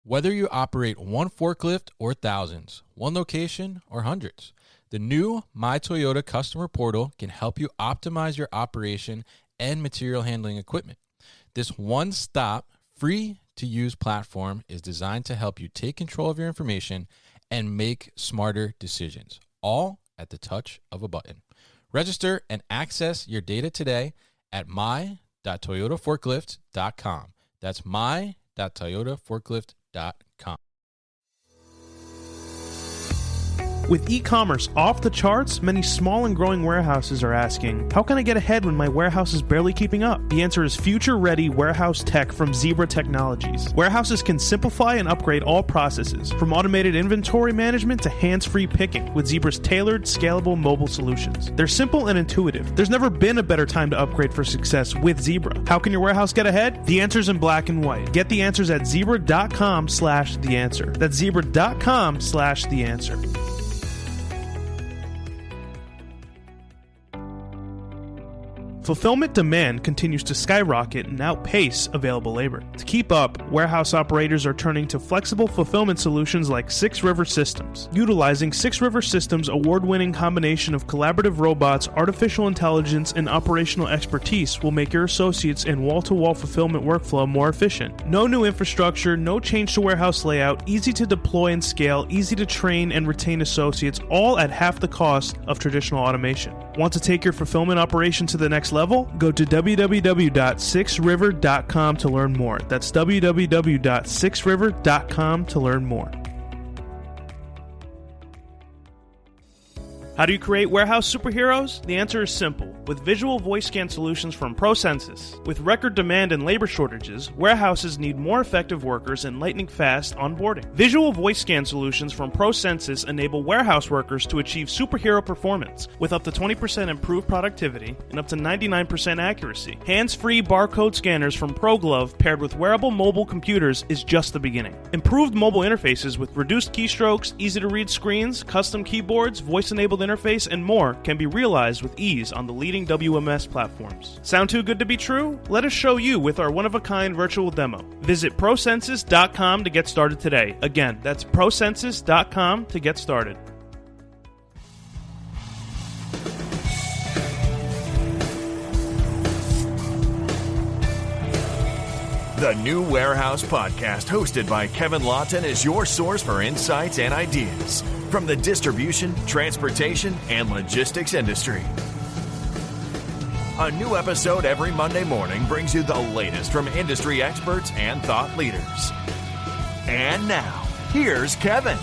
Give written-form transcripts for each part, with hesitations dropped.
Whether you operate one forklift or thousands, one location or hundreds, the new My Toyota customer portal can help you optimize your operation and material handling equipment. This one-stop, free-to-use platform is designed to help you take control of your information and make smarter decisions, all at the touch of a button. Register and access your data today at my.toyotaforklift.com. That's my.toyotaforklift.com. With e-commerce off the charts, many small and growing warehouses are asking, how can I get ahead when my warehouse is barely keeping up? The answer is future-ready warehouse tech from Zebra Technologies. Warehouses can simplify and upgrade all processes, from automated inventory management to hands-free picking, with Zebra's tailored, scalable mobile solutions. They're simple and intuitive. There's never been a better time to upgrade for success with Zebra. How can your warehouse get ahead? The answer's in black and white. Get the answers at zebra.com/theanswer. That's zebra.com/theanswer. Fulfillment demand continues to skyrocket and outpace available labor. To keep up, warehouse operators are turning to flexible fulfillment solutions like 6 River Systems. Utilizing 6 River Systems' award-winning combination of collaborative robots, artificial intelligence, and operational expertise will make your associates and wall-to-wall fulfillment workflow more efficient. No new infrastructure, no change to warehouse layout, easy to deploy and scale, easy to train and retain associates, all at half the cost of traditional automation. Want to take your fulfillment operation to the next level? Go to www.6river.com to learn more. That's www.6river.com to learn more. How do you create warehouse superheroes? The answer is simple. With visual voice scan solutions from ProCensus. With record demand and labor shortages, warehouses need more effective workers and lightning-fast onboarding. Visual voice scan solutions from ProCensus enable warehouse workers to achieve superhero performance with up to 20% improved productivity and up to 99% accuracy. Hands-free barcode scanners from ProGlove paired with wearable mobile computers is just the beginning. Improved mobile interfaces with reduced keystrokes, easy-to-read screens, custom keyboards, voice-enabled interface, and more can be realized with ease on the leading WMS platforms. Sound too good to be true? Let us show you with our one-of-a-kind virtual demo. Visit ProCensus.com to get started today. Again, that's ProCensus.com to get started. The New Warehouse Podcast, hosted by Kevin Lawton, is your source for insights and ideas from the distribution, transportation, and logistics industry. A new episode every Monday morning brings you the latest from industry experts and thought leaders. And now, here's Kevin.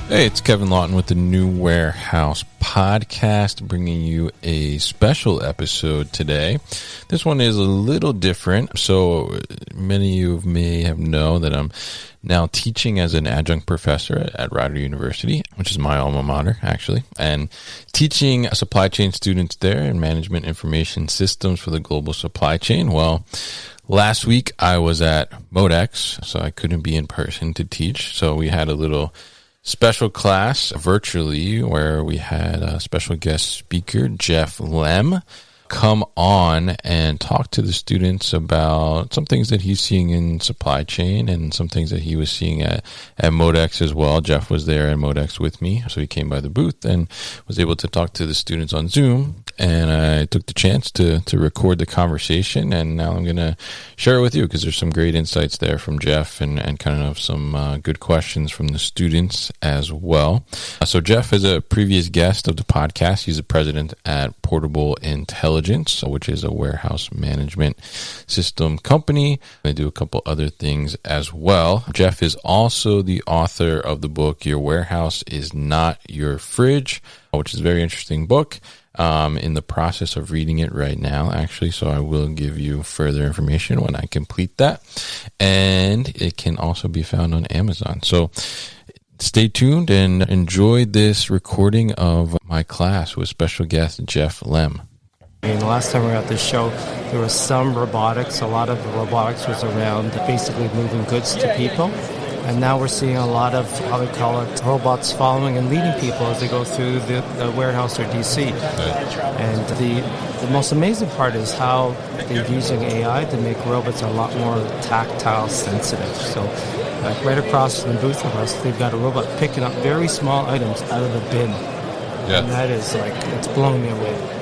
Hey, it's Kevin Lawton with the New Warehouse Podcast, bringing you a special episode today. This one is a little different. So many of you may have known that I'm now teaching as an adjunct professor at Rider University, which is my alma mater, actually, and teaching supply chain students there in management information systems for the global supply chain. Well, last week I was at MODEX, so I couldn't be in person to teach. So we had a little special class virtually where we had a special guest speaker, Jeff Lem, come on and talk to the students about some things that he's seeing in supply chain and some things that he was seeing at MODEX as well. Jeff was there at MODEX with me, so he came by the booth and was able to talk to the students on Zoom. And I took the chance to record the conversation, and now I'm going to share it with you because there's some great insights there from Jeff and kind of some good questions from the students as well. So Jeff is a previous guest of the podcast. He's the president at Portable Intelligence, which is a warehouse management system company. They do a couple other things as well. Jeff is also the author of the book, Your Warehouse is Not Your Fridge, which is a very interesting book. In the process of reading it right now, actually, so I will give you further information when I complete that. And it can also be found on Amazon. So stay tuned and enjoy this recording of my class with special guest Jeff Lem. The last time we were at this show, there was some robotics. A lot of the robotics was around basically moving goods to people. And now we're seeing a lot of, how we call it, robots following and leading people as they go through the warehouse or DC. And the most amazing part is how they're using AI to make robots a lot more tactile sensitive. So like right across from the booth of us, they've got a robot picking up very small items out of the bin. Yeah. And that is it's blowing me away.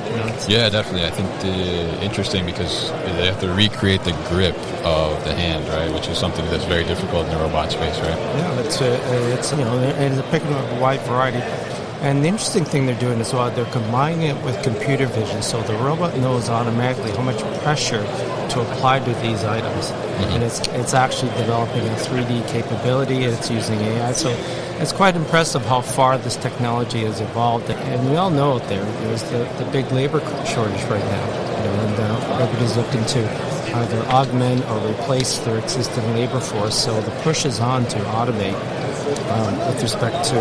Yeah, definitely. I think interesting because they have to recreate the grip of the hand, right? Which is something that's very difficult in the robot space, right? Yeah, it's they're picking up a wide variety. And the interesting thing they're doing as well, they're combining it with computer vision, so the robot knows automatically how much pressure to apply to these items. And it's actually developing a 3D capability. It's using AI, so it's quite impressive how far this technology has evolved. And we all know out there's the big labor shortage right now, and everybody's looking to either augment or replace their existing labor force. So the push is on to automate with respect to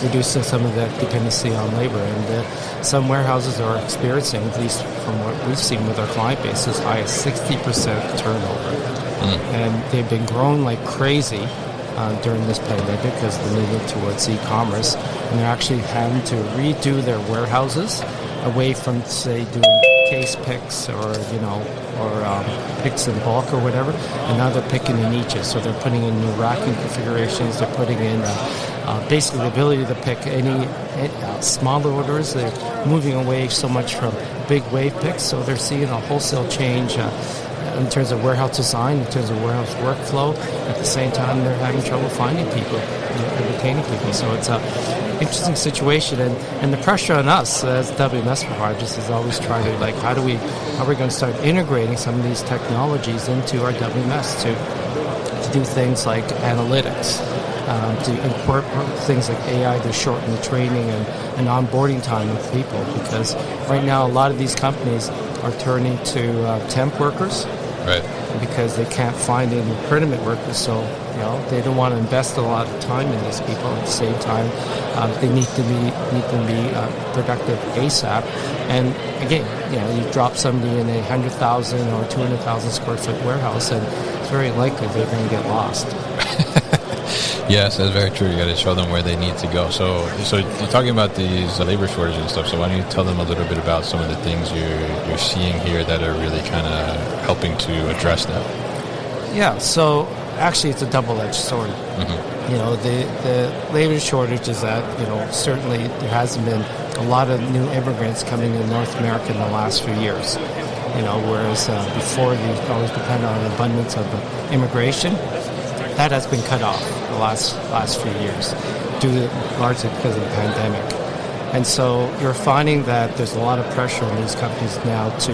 reducing some of that dependency on labor. And some warehouses are experiencing, at least from what we've seen with our client base, as high as 60% turnover. And they've been growing like crazy during this pandemic because they're moving towards e-commerce. And they're actually having to redo their warehouses away from, say, doing case picks or picks in bulk or whatever, and now they're picking in niches. So they're putting in new racking configurations. They're putting in basically the ability to pick any smaller orders. They're moving away so much from big wave picks. So they're seeing a wholesale change in terms of warehouse design, in terms of warehouse workflow. At the same time, they're having trouble finding people and retaining people. So it's an interesting situation, and the pressure on us as WMS providers is always trying to how are we going to start integrating some of these technologies into our WMS to do things like analytics, to incorporate things like AI to shorten the training and onboarding time of people, because right now a lot of these companies are turning to temp workers. Right. Because they can't find any permanent workers, so they don't want to invest a lot of time in these people. At the same time, they need to be productive ASAP. And again, you drop somebody in a 100,000 or 200,000 square foot warehouse, and it's very likely they're going to get lost. Yes, that's very true. You got to show them where they need to go. So you're talking about these labor shortages and stuff. So why don't you tell them a little bit about some of the things you're seeing here that are really kind of helping to address that? Yeah. So actually, it's a double-edged sword. The labor shortage is that certainly there hasn't been a lot of new immigrants coming in North America in the last few years. Whereas before they always depend on an abundance of immigration. That has been cut off the last few years, largely because of the pandemic. And so you're finding that there's a lot of pressure on these companies now to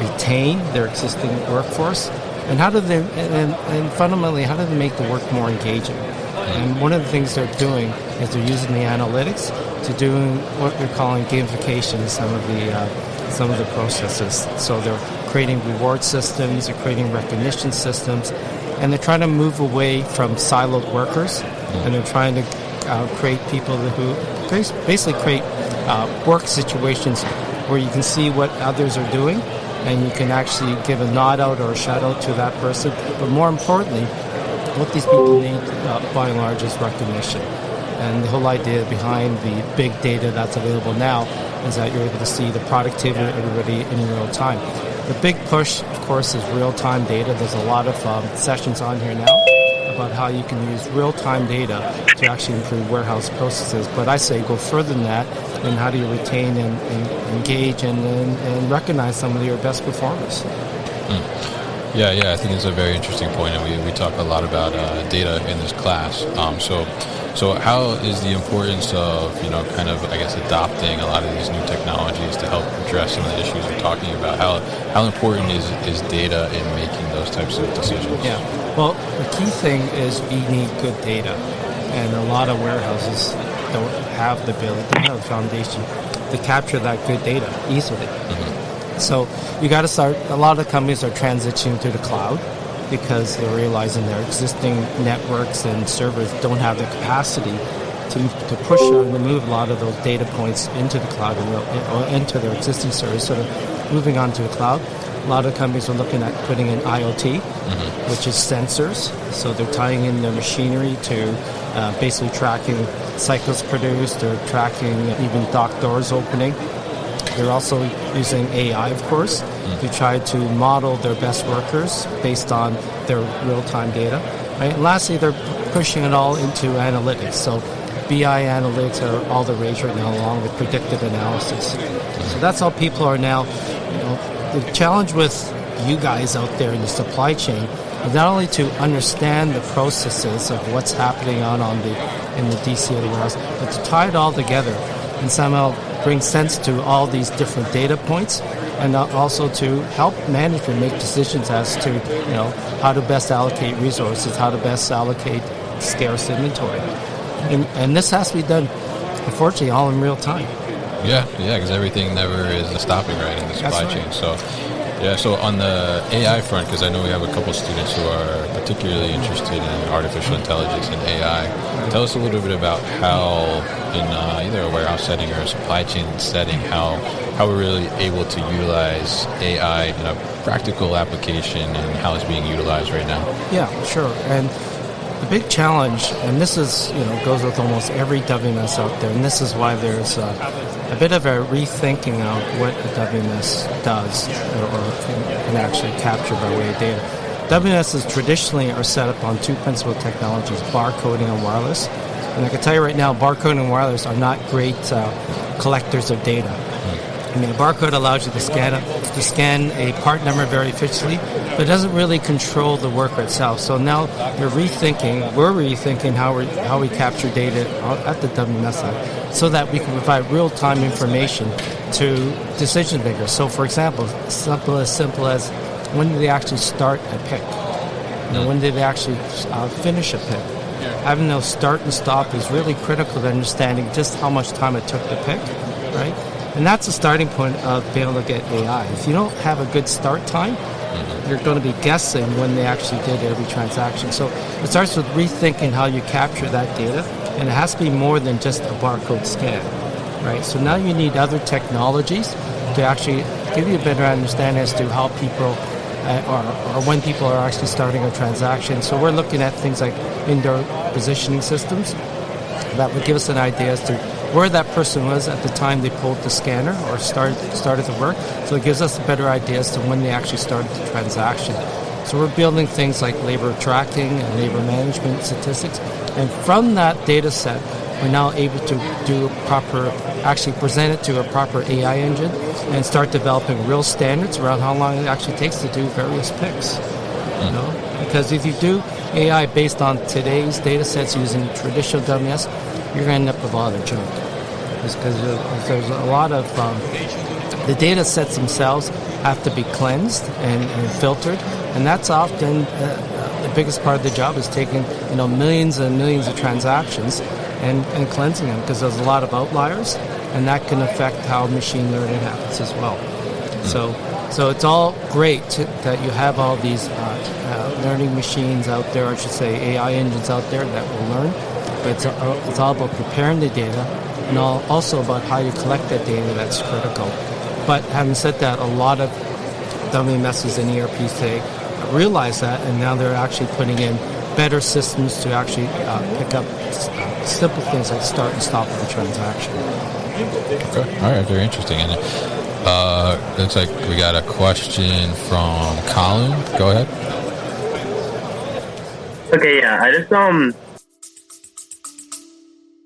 retain their existing workforce. And and fundamentally, how do they make the work more engaging? And one of the things they're doing is they're using the analytics to doing what they're calling gamification in some of the processes. So they're creating reward systems, they're creating recognition systems, and they're trying to move away from siloed workers, and they're trying to create people who basically create work situations where you can see what others are doing, and you can actually give a nod out or a shout out to that person. But more importantly, what these people need, by and large, is recognition. And the whole idea behind the big data that's available now is that you're able to see the productivity of everybody in real time. The big push, of course, is real-time data. There's a lot of sessions on here now about how you can use real-time data to actually improve warehouse processes. But I say go further than that, and how do you retain and engage and recognize some of your best performers? Yeah, I think it's a very interesting point, and we talk a lot about data in this class. So how is the importance of, kind of, I guess, adopting a lot of these new technologies to help address some of the issues we're talking about? How important is data in making those types of decisions? Yeah, well, the key thing is we need good data, and a lot of warehouses don't have the ability, they don't have the foundation to capture that good data easily. So you got to start, a lot of companies are transitioning to the cloud, because they're realizing their existing networks and servers don't have the capacity to push and move a lot of those data points into the cloud or into their existing servers. So they're moving on to the cloud. A lot of companies are looking at putting in IoT, which is sensors. So they're tying in their machinery to basically tracking cycles produced, they're tracking even dock doors opening. They're also using AI, of course, to try to model their best workers based on their real-time data. Right? And lastly, they're pushing it all into analytics. So BI analytics are all the rage right now, along with predictive analysis. So that's how people are now. The challenge with you guys out there in the supply chain is not only to understand the processes of what's happening in the DC or the warehouse, but to tie it all together and somehow bring sense to all these different data points, and also to help management make decisions as to how to best allocate resources, how to best allocate scarce inventory. And this has to be done, unfortunately, all in real time. Yeah, because everything never is stopping right in the supply chain. So on the AI front, because I know we have a couple students who are particularly interested in artificial intelligence and AI, tell us a little bit about how, in either a warehouse setting or a supply chain setting, how we're really able to utilize AI in a practical application and how it's being utilized right now. Yeah, sure. And the big challenge, and this is, goes with almost every WMS out there, and this is why there's a bit of a rethinking of what a WMS does or can actually capture by way of data. WMSs traditionally are set up on two principal technologies, barcoding and wireless. And I can tell you right now, barcoding and wireless are not great collectors of data. I mean, a barcode allows you to scan a part number very efficiently, but it doesn't really control the worker itself. So now we're rethinking how we capture data at the WMS side so that we can provide real-time information to decision makers. So, for example, simple as when did they actually start a pick? When did they actually finish a pick? Having those start and stop is really critical to understanding just how much time it took to pick, right? And that's the starting point of being able to get AI. If you don't have a good start time, you're going to be guessing when they actually did every transaction. So it starts with rethinking how you capture that data, and it has to be more than just a barcode scan, right? So now you need other technologies to actually give you a better understanding as to how people or when people are actually starting a transaction. So we're looking at things like indoor positioning systems that would give us an idea as to where that person was at the time they pulled the scanner or started the work. So it gives us a better idea as to when they actually started the transaction. So we're building things like labor tracking and labor management statistics. And from that data set, we're now able to present it to a proper AI engine and start developing real standards around how long it actually takes to do various picks. Because if you do AI based on today's data sets using traditional WMS, you're going to end up with a lot of junk. Because there's a lot of the data sets themselves have to be cleansed and filtered, and that's often the biggest part of the job is taking millions and millions of transactions and cleansing them, because there's a lot of outliers, and that can affect how machine learning happens as well. So it's all great that you have all these learning machines out there, I should say AI engines out there that will learn, but it's all about preparing the data and also about how you collect that data that's critical. But having said that, a lot of WMSs and ERPs today realize that, and now they're actually putting in better systems to actually pick up simple things like start and stop of the transaction. Okay. All right, very interesting. And looks like we got a question from Colin. Go ahead. Okay, yeah, I just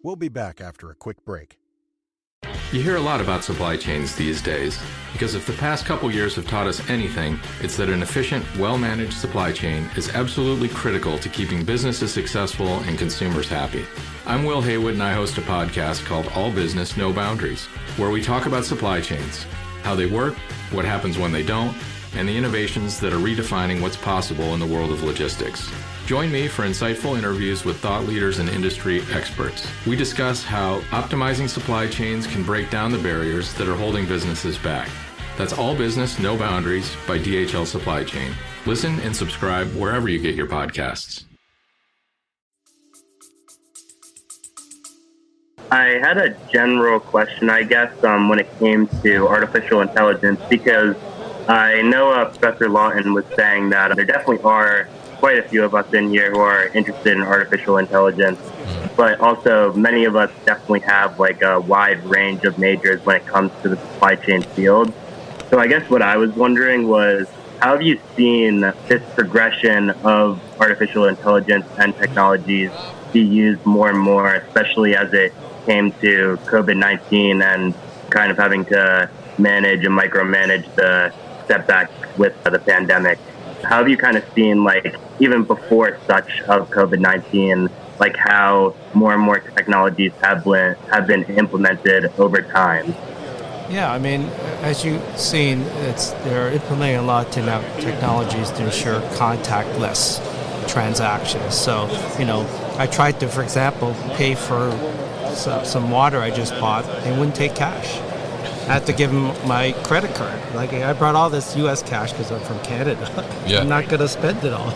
We'll be back after a quick break. You hear a lot about supply chains these days, because if the past couple years have taught us anything, it's that an efficient, well-managed supply chain is absolutely critical to keeping businesses successful and consumers happy. I'm Will Haywood, and I host a podcast called All Business, No Boundaries, where we talk about supply chains, how they work, what happens when they don't, and the innovations that are redefining what's possible in the world of logistics. Join me for insightful interviews with thought leaders and industry experts. We discuss how optimizing supply chains can break down the barriers that are holding businesses back. That's All Business, No Boundaries by DHL Supply Chain. Listen and subscribe wherever you get your podcasts. I had a general question, I guess, when it came to artificial intelligence, because I know Professor Lawton was saying that there definitely are quite a few of us in here who are interested in artificial intelligence, but also many of us definitely have like a wide range of majors when it comes to the supply chain field. So I guess what I was wondering was, how have you seen this progression of artificial intelligence and technologies be used more and more, especially as it came to COVID-19 and kind of having to manage and micromanage the setback with the pandemic? How have you kind of seen, like, even before such of COVID-19, like how more and more technologies have been implemented over time? Yeah, I mean, as you've seen, they're implementing a lot of technologies to ensure contactless transactions. So, I tried to, for example, pay for some water I just bought. They wouldn't take cash. I had to give them my credit card. Like, I brought all this U.S. cash because I'm from Canada. Yeah. I'm not going to spend it all.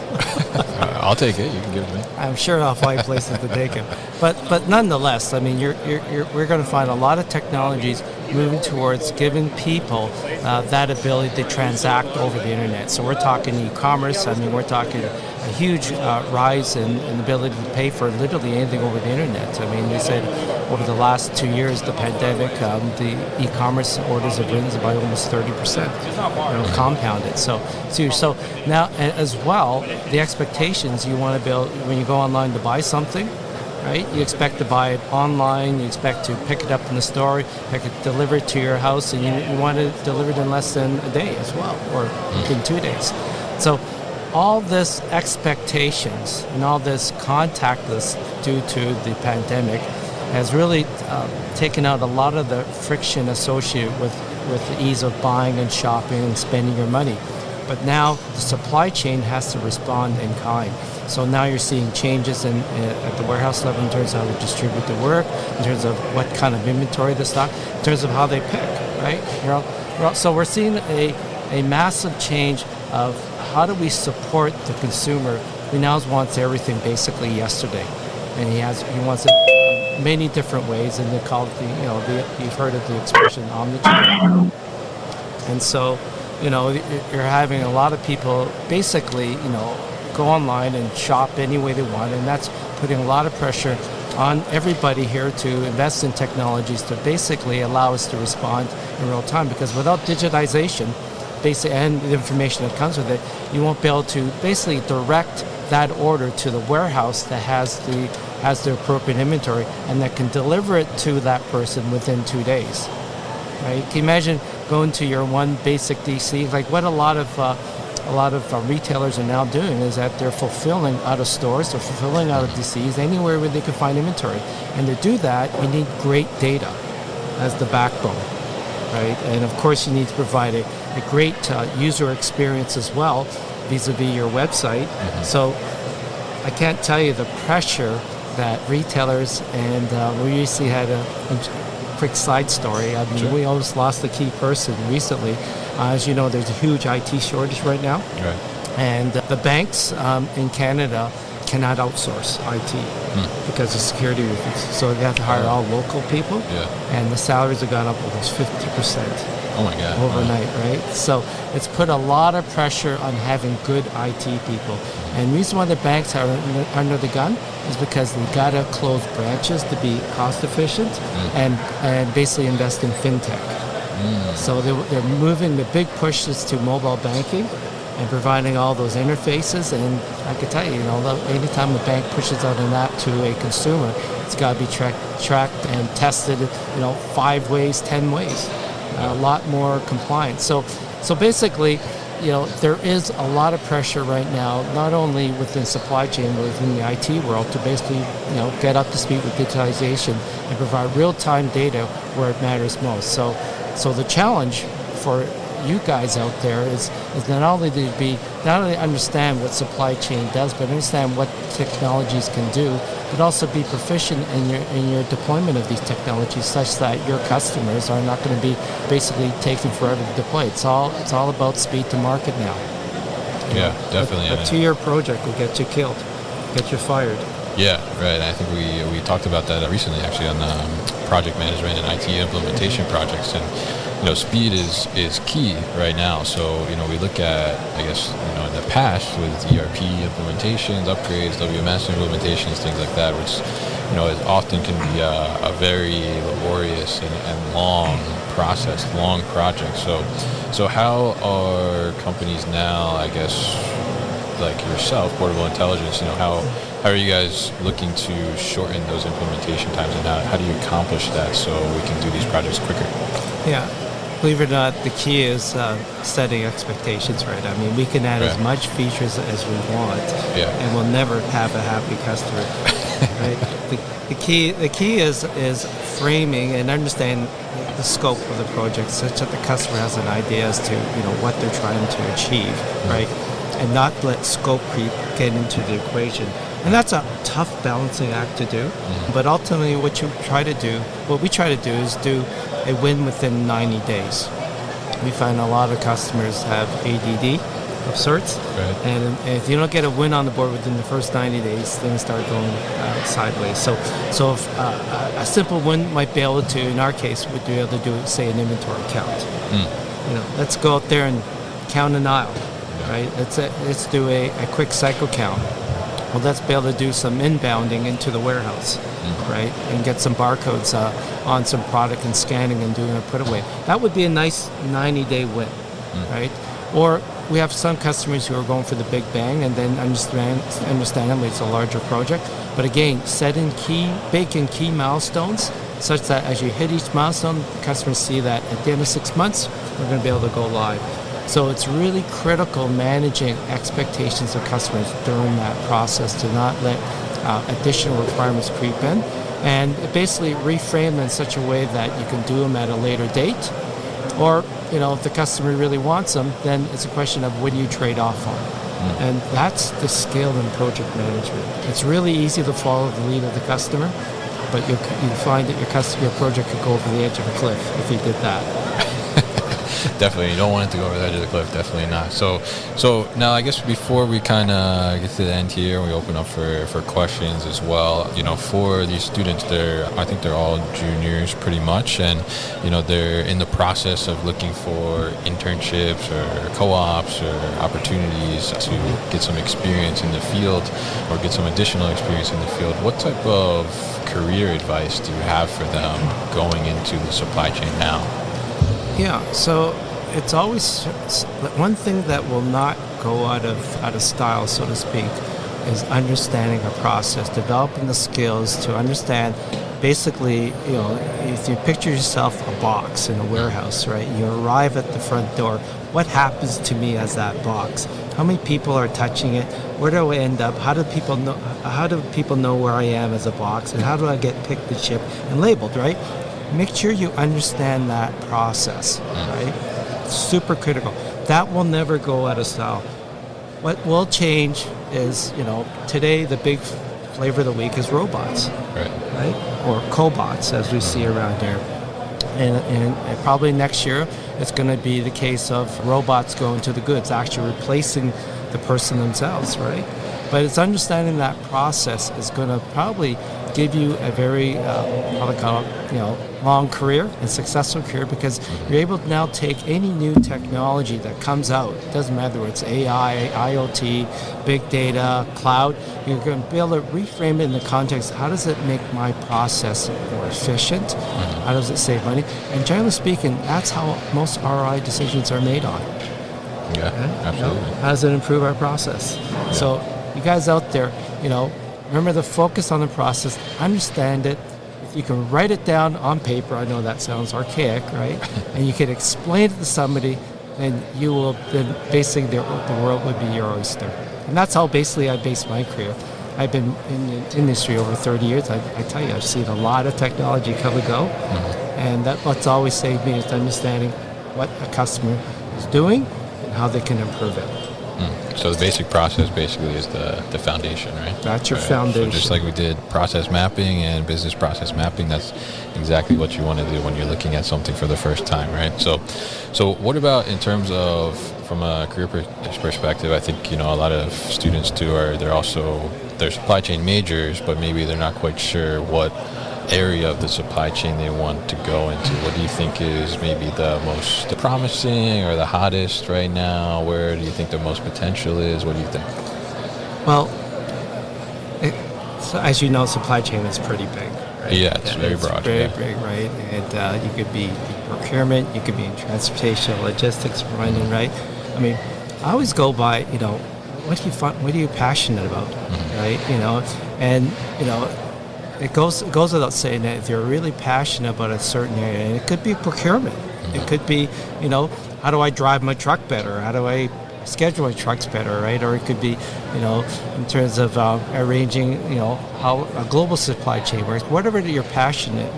I'll take it. You can give it to me. I'm sure I'll find places to take it. But nonetheless, I mean, we're going to find a lot of technologies moving towards giving people that ability to transact over the internet. So we're talking e-commerce. I mean, we're talking a huge rise in the ability to pay for literally anything over the internet. I mean, they said over the last 2 years, the pandemic, the e-commerce orders have risen by almost 30%, compounded. So now as well, the expectations you want to build when you go online to buy something, right? You expect to buy it online, you expect to pick it up in the store, pick it, deliver it to your house, and you want it delivered in less than a day as well, or in 2 days. So all this expectations and all this contactless due to the pandemic has really taken out a lot of the friction associated with the ease of buying and shopping and spending your money. But now the supply chain has to respond in kind. So now you're seeing changes at the warehouse level in terms of how they distribute the work, in terms of what kind of inventory they stock, in terms of how they pick, right? So we're seeing a massive change of how do we support the consumer who now wants everything basically yesterday. And he wants it many different ways, and they call it you've heard of the expression omnichannel. And so, you're having a lot of people basically, go online and shop any way they want, and that's putting a lot of pressure on everybody here to invest in technologies to basically allow us to respond in real time, because without digitization and the information that comes with it, you won't be able to basically direct that order to the warehouse that has the appropriate inventory and that can deliver it to that person within 2 days. Right? Can you imagine going to your one basic DC? Like what a lot of retailers are now doing is that they're fulfilling out of stores, they're fulfilling out of DCs, anywhere where they can find inventory. And to do that, you need great data as the backbone, right? And of course, you need to provide a great user experience as well, vis-a-vis your website. Mm-hmm. So I can't tell you the pressure that retailers, and we recently had a quick side story. I mean, sure. We almost lost a key person recently. As you know, there's a huge IT shortage right now. Right. And the banks in Canada cannot outsource IT because of security reasons. So they have to hire all local people. Yeah. And the salaries have gone up almost 50%. Oh my God. Overnight, right? So it's put a lot of pressure on having good IT people. And the reason why the banks are under the gun is because they got to close branches to be cost efficient and basically invest in fintech. So they're moving, the big push is to mobile banking and providing all those interfaces. And I can tell you, anytime a bank pushes out an app to a consumer, it's got to be tracked and tested, 5 ways, 10 ways. A lot more compliance. So basically, there is a lot of pressure right now, not only within supply chain, but within the IT world to basically, get up to speed with digitization and provide real-time data where it matters most. So the challenge for you guys out there is not only understand what supply chain does, but understand what technologies can do, but also be proficient in your deployment of these technologies, such that your customers are not going to be basically taking forever to deploy. It's all about speed to market now. Yeah, definitely. A 2-year project will get you killed, get you fired. Yeah, right. I think we talked about that recently, actually, on project management and IT implementation projects. And speed is key right now. So, we look at, I guess, in the past with ERP implementations, upgrades, WMS implementations, things like that, which, it often can be a very laborious and long process, long project. So how are companies now, I guess, like yourself, Portable Intelligence, how are you guys looking to shorten those implementation times, and how do you accomplish that so we can do these projects quicker? Yeah. Believe it or not, the key is setting expectations right. I mean, we can add as much features as we want, and we'll never have a happy customer. Right? The key is framing and understand the scope of the project, such that the customer has an idea as to what they're trying to achieve, right? And not let scope creep get into the equation. And that's a tough balancing act to do. But ultimately, what we try to do is do a win within 90 days. We find a lot of customers have ADD of sorts. Right. And if you don't get a win on the board within the first 90 days, things start going sideways. So if, a simple win might be able to, in our case, would be able to do, say, an inventory count. Let's go out there and count an aisle. Right? Let's do a quick cycle count. Well, let's be able to do some inbounding into the warehouse, right? And get some barcodes on some product and scanning and doing a put away. That would be a nice 90-day win, right? Or we have some customers who are going for the big bang, and then understandably it's a larger project. But again, bake in key milestones such that as you hit each milestone, the customers see that at the end of 6 months, we're going to be able to go live. So it's really critical managing expectations of customers during that process to not let additional requirements creep in, and basically reframe them in such a way that you can do them at a later date. Or, if the customer really wants them, then it's a question of what do you trade off on. And that's the skill in project management. It's really easy to follow the lead of the customer, but you find that your project could go over the edge of a cliff if you did that. Definitely, you don't want it to go over the edge of the cliff. Definitely not. So now I guess before we kind of get to the end here, we open up for questions as well. For these students, I think they're all juniors pretty much, and they're in the process of looking for internships or co-ops or opportunities to get some experience in the field or get some additional experience in the field. What type of career advice do you have for them going into the supply chain now? Yeah, so it's always one thing that will not go out of style, so to speak, is understanding a process, developing the skills to understand. Basically, if you picture yourself a box in a warehouse, right? You arrive at the front door. What happens to me as that box? How many people are touching it? Where do I end up? How do people know where I am as a box? And how do I get picked and shipped and labeled, right? Make sure you understand that process, right? Super critical. That will never go out of style. What will change is, today the big flavor of the week is robots, right? Or cobots, as we see around here. And probably next year, it's going to be the case of robots going to the goods, actually replacing the person themselves, right? But it's understanding that process is going to probably give you a very, long career and successful career, because you're able to now take any new technology that comes out. It doesn't matter whether it's AI, IoT, big data, cloud. You're going to be able to reframe it in the context. How does it make my process more efficient? How does it save money? And generally speaking, that's how most ROI decisions are made on. Yeah, absolutely. How does it improve our process? Yeah. So you guys out there, remember the focus on the process, understand it. If you can write it down on paper, I know that sounds archaic, right? And you can explain it to somebody, then basically the world would be your oyster. And that's how basically I based my career. I've been in the industry over 30 years. I tell you, I've seen a lot of technology come and go. And what's always saved me is understanding what a customer is doing and how they can improve it. So the basic process basically is the foundation, right? That's your foundation. So just like we did process mapping and business process mapping, that's exactly what you want to do when you're looking at something for the first time, right? So what about in terms of, from a career perspective, I think, a lot of students too they're supply chain majors, but maybe they're not quite sure what area of the supply chain they want to go into? What do you think is maybe the most promising or the hottest right now? Where do you think the most potential is? What do you think? Well, so as you know, supply chain is pretty big. Right? Yeah, it's very broad. Very big, right? And you could be in procurement, you could be in transportation, logistics, running, right? I mean, I always go by, what are you passionate about, right? And it goes without saying that if you're really passionate about a certain area, and it could be procurement, it could be, how do I drive my truck better? How do I schedule my trucks better, right? Or it could be, in terms of arranging, how a global supply chain works. Whatever you're passionate,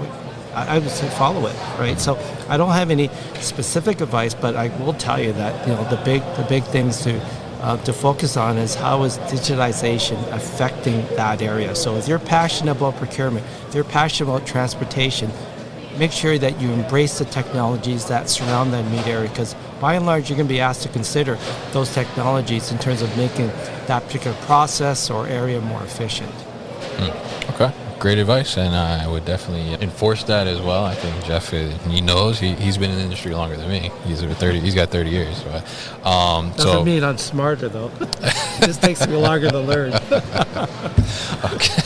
I would say follow it, right? So I don't have any specific advice, but I will tell you that the big things to focus on is how is digitalization affecting that area. So if you're passionate about procurement, if you're passionate about transportation, make sure that you embrace the technologies that surround that immediate area, because by and large you're going to be asked to consider those technologies in terms of making that particular process or area more efficient. Okay. Great advice, and I would definitely enforce that as well. I think Jeff, he knows. He's been in the industry longer than me. He's got 30 years. Doesn't mean I'm smarter, though. It just takes me longer to learn. Okay.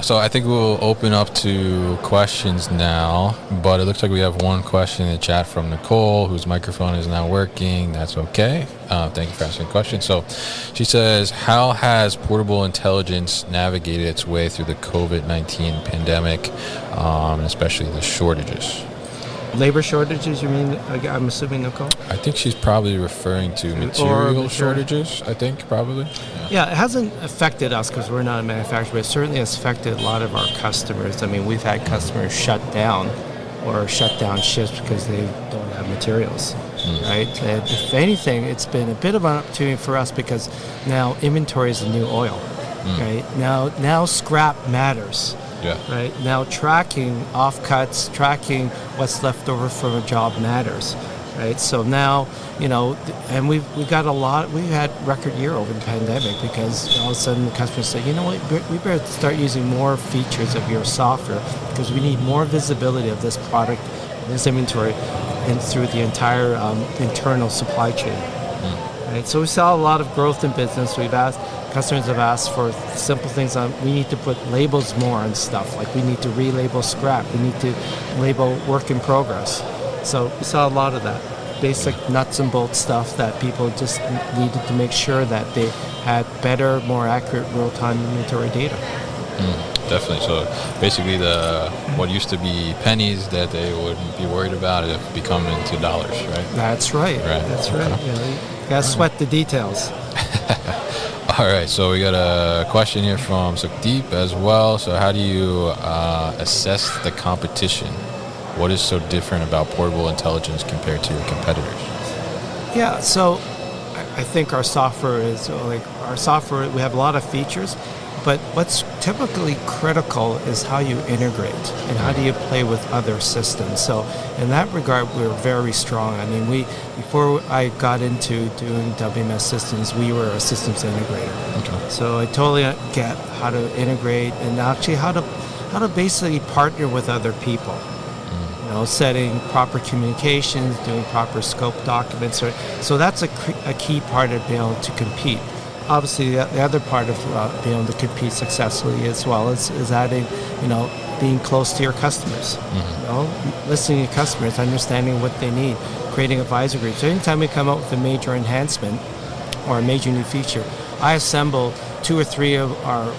So I think we'll open up to questions now, but it looks like we have one question in the chat from Nicole, whose microphone is not working. That's okay. Thank you for asking the question. So she says, how has portable intelligence navigated its way through the COVID-19 pandemic, especially the shortages? Labor shortages, you mean? I'm assuming, Nicole? I think she's probably referring to material shortages, I think, probably. Yeah, it hasn't affected us because we're not a manufacturer, but it certainly has affected a lot of our customers. I mean, we've had customers shut down shifts because they don't have materials, right? And if anything, it's been a bit of an opportunity for us because now inventory is the new oil, right? Now scrap matters. Yeah. Right. Now tracking offcuts, tracking what's left over from a job matters. Right. So now, and we had record year over the pandemic because all of a sudden the customers say, we better start using more features of your software because we need more visibility of this product, this inventory, and through the entire internal supply chain. Right. So we saw a lot of growth in business. Customers have asked for simple things we need to put labels more on stuff, like we need to relabel scrap, we need to label work in progress. So we saw a lot of that, basic nuts and bolts stuff that people just needed to make sure that they had better, more accurate real-time inventory data. Definitely. So basically what used to be pennies that they wouldn't be worried about have become into dollars, right? That's right. That's right. You got to sweat the details. All right, so we got a question here from Sukdeep as well. So how do you assess the competition? What is so different about portable intelligence compared to your competitors? Yeah, so I think our software is we have a lot of features, but what's typically critical is how you integrate and how do you play with other systems. So in that regard, we're very strong. I mean, before I got into doing WMS systems, we were a systems integrator. Okay. So I totally get how to integrate and actually how to basically partner with other people. Setting proper communications, doing proper scope documents. So that's a key part of being able to compete. Obviously, the other part of being able to compete successfully as well is adding, being close to your customers. Listening to your customers, understanding what they need, creating advisory groups. So anytime we come up with a major enhancement or a major new feature, I assemble 2 or 3 of our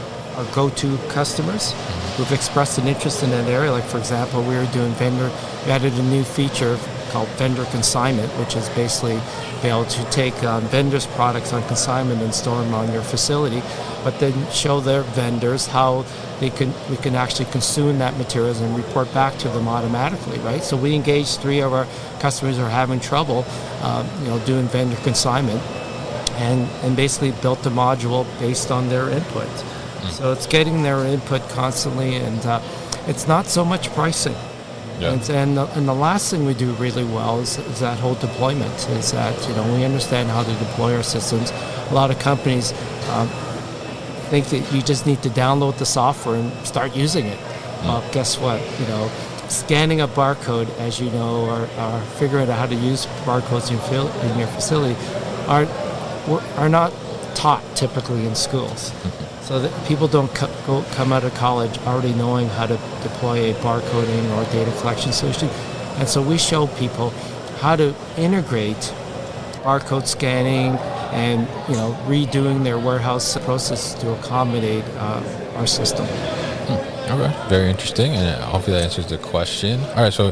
go-to customers who've expressed an interest in that area. Like, for example, we added a new feature called vendor consignment, which is basically be able to take vendors' products on consignment and store them on your facility, but then show their vendors how we can actually consume that materials and report back to them automatically, right? So we engaged 3 of our customers who are having trouble, doing vendor consignment, and basically built a module based on their input. So it's getting their input constantly, and it's not so much pricing. Yeah. And the last thing we do really well is that whole deployment, is that we understand how to deploy our systems. A lot of companies think that you just need to download the software and start using it. Well, guess what? Scanning a barcode, as you know, or figuring out how to use barcodes in your facility are not taught typically in schools. So that people don't come out of college already knowing how to deploy a barcoding or data collection solution. And so we show people how to integrate barcode scanning and redoing their warehouse processes to accommodate our system. Okay, very interesting, and hopefully that answers the question. All right, so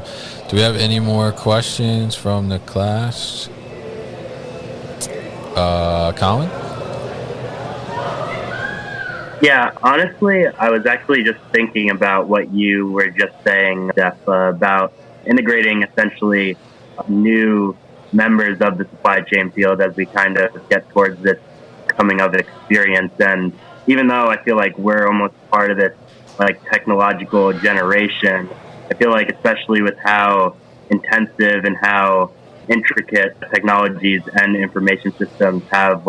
do we have any more questions from the class? Colin? Yeah, honestly, I was actually just thinking about what you were just saying, Jeff, about integrating essentially new members of the supply chain field as we kind of get towards this coming of experience. And even though I feel like we're almost part of this technological generation, I feel like especially with how intensive and how intricate technologies and information systems have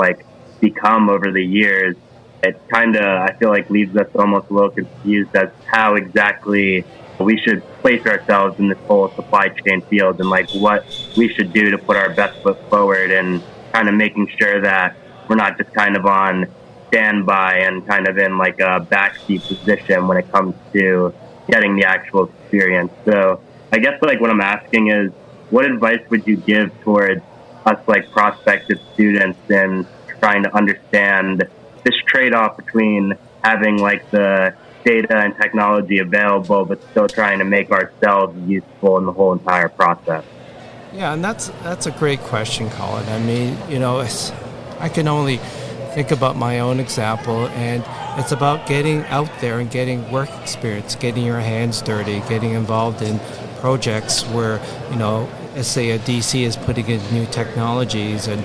become over the years, it kind of, I feel like, leaves us almost a little confused as how exactly we should place ourselves in this whole supply chain field and what we should do to put our best foot forward and kind of making sure that we're not just kind of on standby and kind of in a backseat position when it comes to getting the actual experience. So I guess what I'm asking is, what advice would you give towards us prospective students in trying to understand this trade-off between having the data and technology available but still trying to make ourselves useful in the whole entire process? Yeah, and that's a great question, Colin. I mean, I can only think about my own example, and it's about getting out there and getting work experience, getting your hands dirty, getting involved in projects where, let's say a DC is putting in new technologies and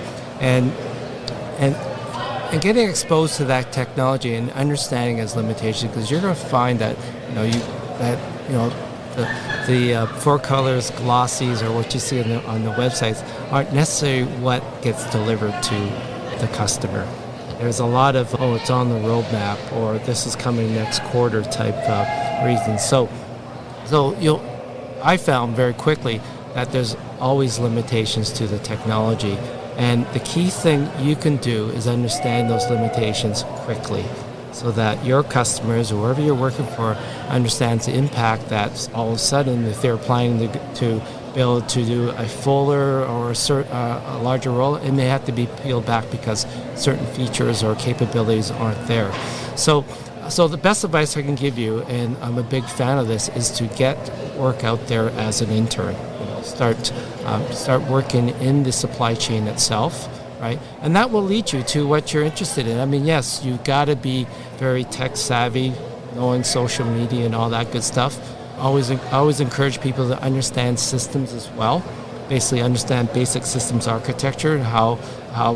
getting exposed to that technology and understanding its limitations, because you're going to find that the four colors, glossies, or what you see on the websites aren't necessarily what gets delivered to the customer. There's a lot of, it's on the roadmap, or this is coming next quarter type reasons. So I found very quickly that there's always limitations to the technology. And the key thing you can do is understand those limitations quickly so that your customers, whoever you're working for, understands the impact that all of a sudden, if they're planning to be able to do a fuller or a larger role, it may have to be peeled back because certain features or capabilities aren't there. So the best advice I can give you, and I'm a big fan of this, is to get work out there as an intern. Start working in the supply chain itself, right? And that will lead you to what you're interested in. I mean, yes, you got to be very tech savvy, knowing social media and all that good stuff. Always encourage people to understand systems as well. Basically, understand basic systems architecture and how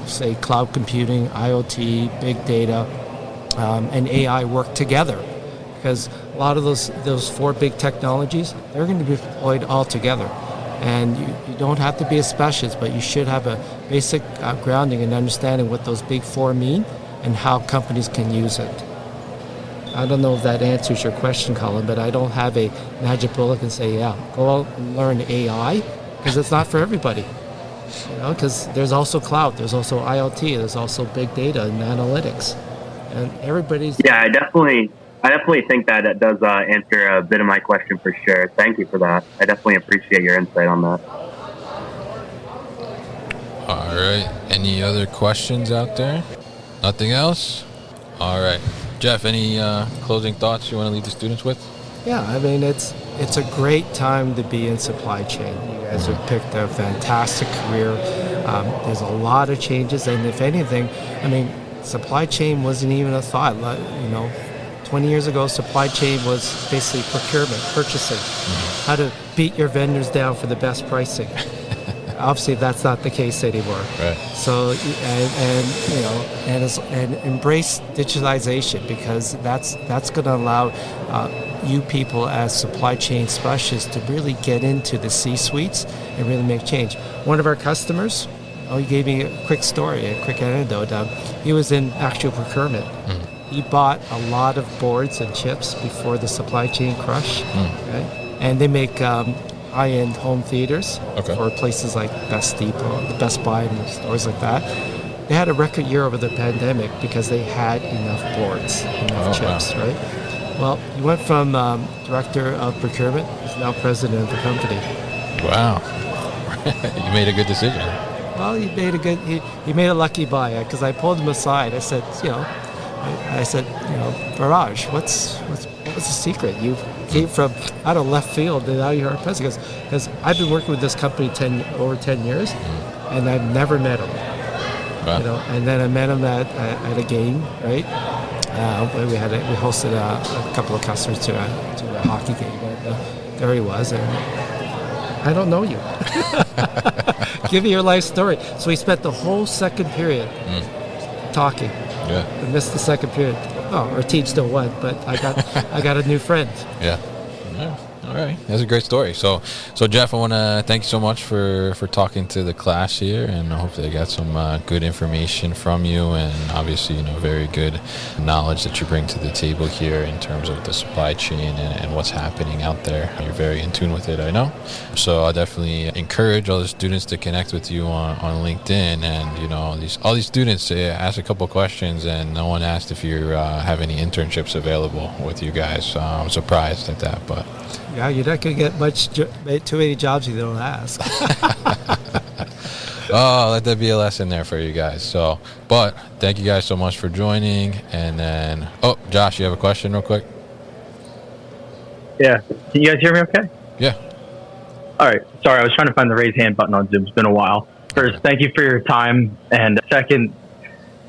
say cloud computing, IoT, big data, and AI work together. Because a lot of those four big technologies, they're going to be deployed all together. And you don't have to be a specialist, but you should have a basic grounding and understanding what those big four mean and how companies can use it. I don't know if that answers your question, Colin, but I don't have a magic bullet and say, go out and learn AI, because it's not for everybody. Because there's also cloud, there's also IoT, there's also big data and analytics. And everybody's... Yeah, I definitely think that does answer a bit of my question for sure. Thank you for that. I definitely appreciate your insight on that. All right. Any other questions out there? Nothing else? All right. Jeff, any closing thoughts you want to leave the students with? Yeah, I mean, it's a great time to be in supply chain. You guys have picked a fantastic career. There's a lot of changes, and if anything, I mean, supply chain wasn't even a thought. 20 years ago, supply chain was basically procurement, purchasing, how to beat your vendors down for the best pricing. Obviously, that's not the case anymore. Right. So, and embrace digitalization, because that's going to allow you people as supply chain specialists to really get into the C-suites and really make change. One of our customers, he gave me a quick story, a quick anecdote. He was in actual procurement. he bought a lot of boards and chips before the supply chain crush, right? And they make high-end home theaters for places like Best Depot, Best Buy, and stores like that. They had a record year over the pandemic because they had enough boards, enough chips, right? Well, he went from director of procurement, he's now president of the company. Wow. You made a good decision. Well, he made a lucky buy, because I pulled him aside. I said, Barrage, what's the secret? You came from out of left field and now you're our president. Because I've been working with this company over 10 years, and I've never met him. Wow. And then I met him at a game, right? We hosted a couple of customers to a hockey game. And, there he was, and I don't know you. Give me your life story. So we spent the whole second period talking. Yeah. I missed the second period. Oh, our team still won, but I got a new friend. Yeah. All right. That's a great story. So Jeff, I want to thank you so much for talking to the class here, and hopefully I got some good information from you, and obviously, very good knowledge that you bring to the table here in terms of the supply chain and what's happening out there. You're very in tune with it, I know. So I definitely encourage all the students to connect with you on LinkedIn, and all these students ask a couple questions, and no one asked if you have any internships available with you guys. So I'm surprised at that, but. Yeah, you're not going to get too many jobs you don't ask. Oh, let that be a lesson there for you guys. So, but thank you guys so much for joining. And then, Josh, you have a question real quick? Yeah. Can you guys hear me okay? Yeah. All right. Sorry, I was trying to find the raise hand button on Zoom. It's been a while. First, thank you for your time. And second,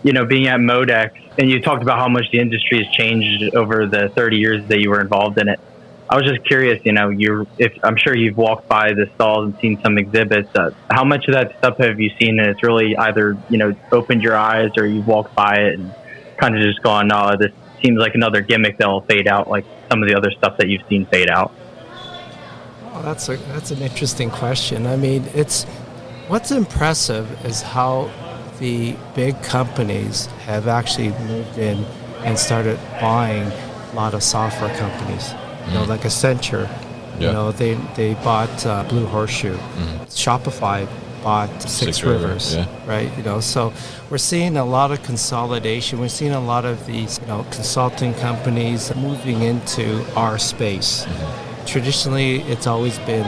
being at MODEX, and you talked about how much the industry has changed over the 30 years that you were involved in it. I was just curious, I'm sure you've walked by the stalls and seen some exhibits. How much of that stuff have you seen, and it's really either, opened your eyes, or you've walked by it and kind of just gone, no, this seems like another gimmick that'll fade out, like some of the other stuff that you've seen fade out? Well, that's an interesting question. I mean, what's impressive is how the big companies have actually moved in and started buying a lot of software companies. Like Accenture, they bought Blue Horseshoe. Shopify bought Six Rivers, right? So we're seeing a lot of consolidation. We're seeing a lot of these, consulting companies moving into our space. Traditionally, it's always been,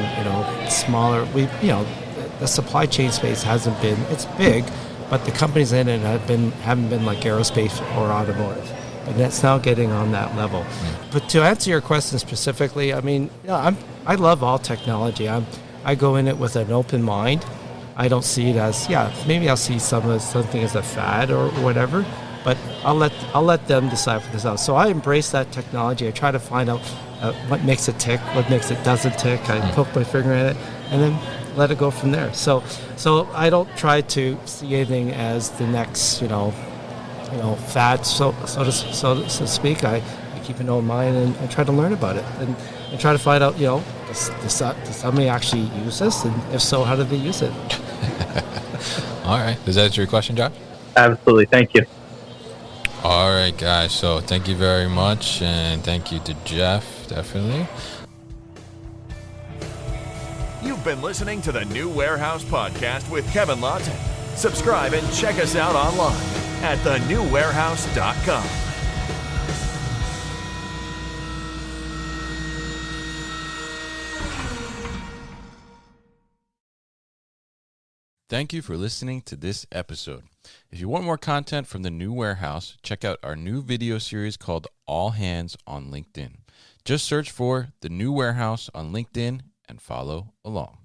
smaller. The supply chain space hasn't been. It's big, but the companies in it haven't been like aerospace or automotive. And that's now getting on that level. But to answer your question specifically, I mean, I love all technology. I go in it with an open mind. I don't see it as, maybe I'll see something as a fad or whatever, but I'll let them decide for themselves. So I embrace that technology. I try to find out what makes it tick, what makes it doesn't tick. I poke my finger in it, and then let it go from there. So I don't try to see anything as the next, fad, so to speak. I keep an open mind and try to learn about it and try to find out, does somebody actually use this? And if so, how do they use it? All right. Does that answer your question, John? Absolutely. Thank you. All right, guys. So thank you very much. And thank you to Jeff, definitely. You've been listening to the New Warehouse Podcast with Kevin Lawton. Subscribe and check us out online at thenewwarehouse.com. Thank you for listening to this episode. If you want more content from the New Warehouse, check out our new video series called All Hands on LinkedIn. Just search for the New Warehouse on LinkedIn and follow along.